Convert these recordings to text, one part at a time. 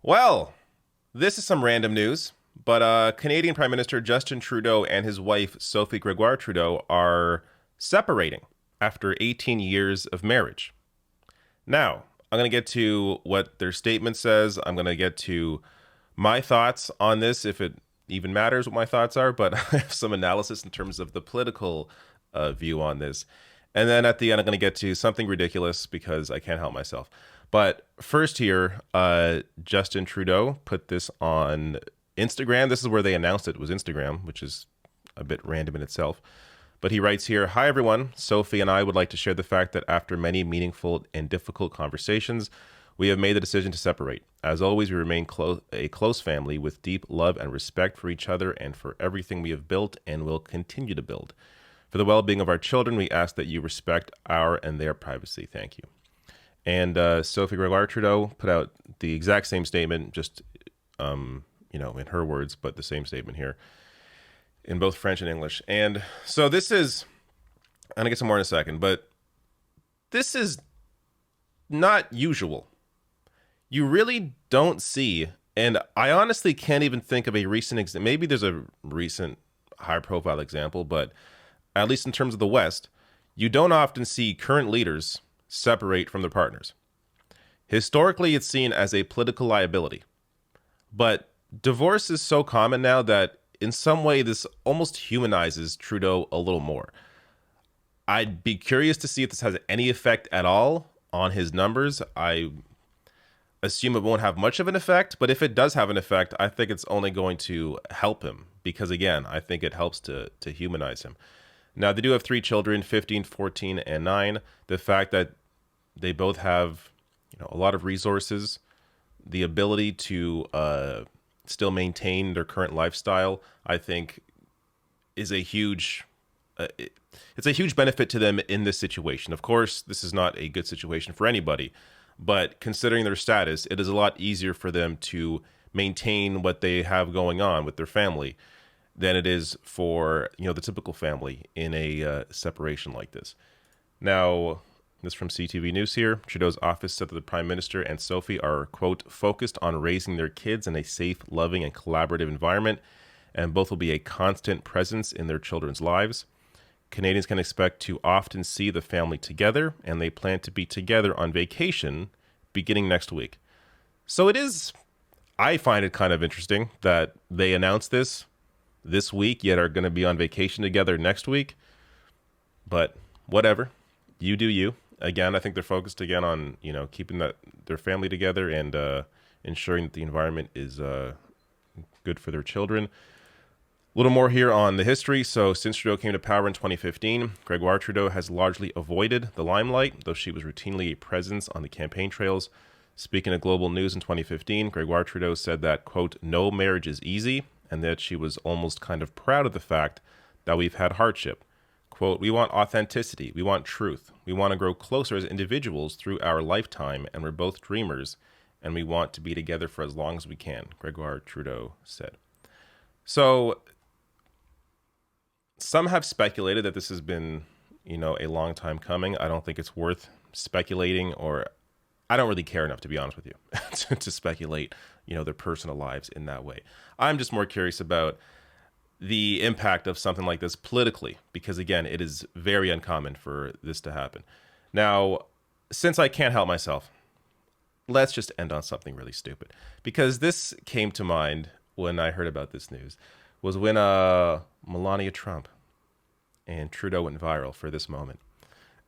Well, this is some random news, but Canadian Prime Minister Justin Trudeau and his wife Sophie Gregoire-Trudeau are separating after 18 years of marriage. Now, I'm going to get to what their statement says. I'm going to get to my thoughts on this, if it even matters what my thoughts are, but I have some analysis in terms of the political view on this. And then at the end, I'm going to get to something ridiculous because I can't help myself. But first, here, Justin Trudeau put this on Instagram. This is where they announced it was Instagram, which is a bit random in itself. But he writes here, "Hi everyone, Sophie and I would like to share the fact that after many meaningful and difficult conversations, we have made the decision to separate. As always, we remain a close family with deep love and respect for each other and for everything we have built and will continue to build. For the well-being of our children, we ask that you respect our and their privacy. Thank you." And Sophie Gregoire-Trudeau put out the exact same statement, just in her words, but the same statement here in both French and English. And so this is, I'm gonna get some more in a second, but this is not usual. You really don't see, and I honestly can't even think of a recent example. Maybe there's a recent high-profile example, but at least in terms of the West, you don't often see current leaders separate from their partners. Historically, it's seen as a political liability, but divorce is so common now that in some way this almost humanizes Trudeau a little more. I'd be curious to see if this has any effect at all on his numbers. I assume it won't have much of an effect, but if it does have an effect, I think it's only going to help him because, again, I think it helps to humanize him. Now, they do have three children, 15, 14, and 9. The fact that they both have, a lot of resources, the ability to still maintain their current lifestyle, I think is a huge it's a huge benefit to them in this situation. Of course, this is not a good situation for anybody, but considering their status, it is a lot easier for them to maintain what they have going on with their family than it is for, the typical family in a separation like this. Now, this from CTV News here. Trudeau's office said that the Prime Minister and Sophie are, quote, focused on raising their kids in a safe, loving, and collaborative environment, and both will be a constant presence in their children's lives. Canadians can expect to often see the family together, and they plan to be together on vacation beginning next week. So I find it kind of interesting that they announced this week, yet are going to be on vacation together next week. But whatever, you do you. Again, I think they're focused again on, keeping their family together and ensuring that the environment is good for their children. A little more here on the history. So since Trudeau came to power in 2015, Gregoire-Trudeau has largely avoided the limelight, though she was routinely a presence on the campaign trails. Speaking of global news in 2015, Gregoire-Trudeau said that, quote, no marriage is easy, and that she was almost kind of proud of the fact that we've had hardship. Quote, we want authenticity, we want truth, we want to grow closer as individuals through our lifetime, and we're both dreamers, and we want to be together for as long as we can, Gregoire-Trudeau said. So some have speculated that this has been, a long time coming. I don't think it's worth speculating, or I don't really care enough, to be honest with you, to speculate, their personal lives in that way. I'm just more curious about the impact of something like this politically, because again, it is very uncommon for this to happen. Now, since I can't help myself, let's just end on something really stupid, because this came to mind when I heard about this news, was when Melania Trump and Trudeau went viral for this moment.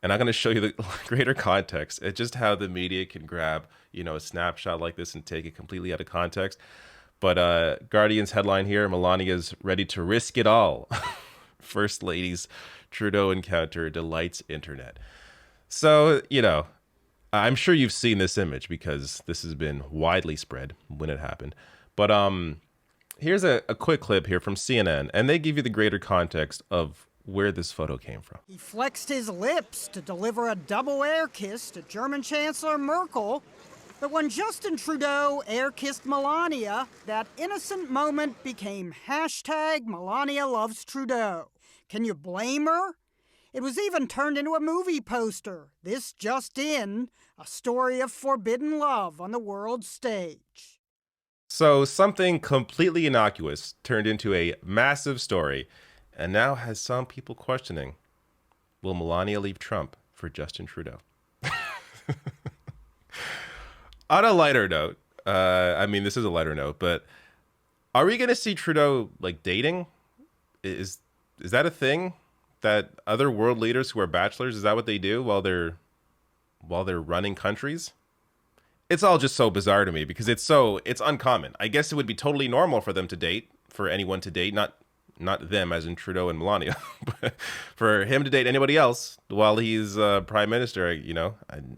And I'm going to show you the greater context. It's just how the media can grab, a snapshot like this and take it completely out of context. But Guardian's headline here, Melania's ready to risk it all. First Lady's Trudeau encounter delights internet. So, I'm sure you've seen this image because this has been widely spread when it happened. But here's a quick clip here from CNN, and they give you the greater context of where this photo came from. He flexed his lips to deliver a double air kiss to German Chancellor Merkel. But when Justin Trudeau air-kissed Melania, that innocent moment became hashtag Melania loves Trudeau. Can you blame her? It was even turned into a movie poster. This just in, a story of forbidden love on the world stage. So something completely innocuous turned into a massive story and now has some people questioning, will Melania leave Trump for Justin Trudeau? On a lighter note, I mean, this is a lighter note, but are we going to see Trudeau like dating? Is is that a thing that other world leaders who are bachelors, is that what they do while they're running countries? It's all just so bizarre to me because it's uncommon. I guess it would be totally normal for them to date, for anyone to date, not them as in Trudeau and Melania, but for him to date anybody else while he's prime minister.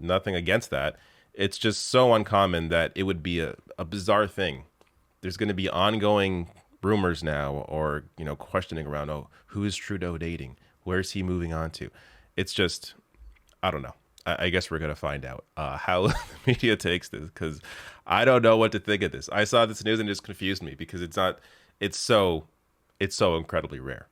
Nothing against that. It's just so uncommon that it would be a bizarre thing. There's going to be ongoing rumors now, or questioning around, oh, who is Trudeau dating? Where's he moving on to? It's just, I don't know. I guess we're gonna find out how the media takes this, because I don't know what to think of this. I saw this news and it just confused me because it's not. It's so incredibly rare.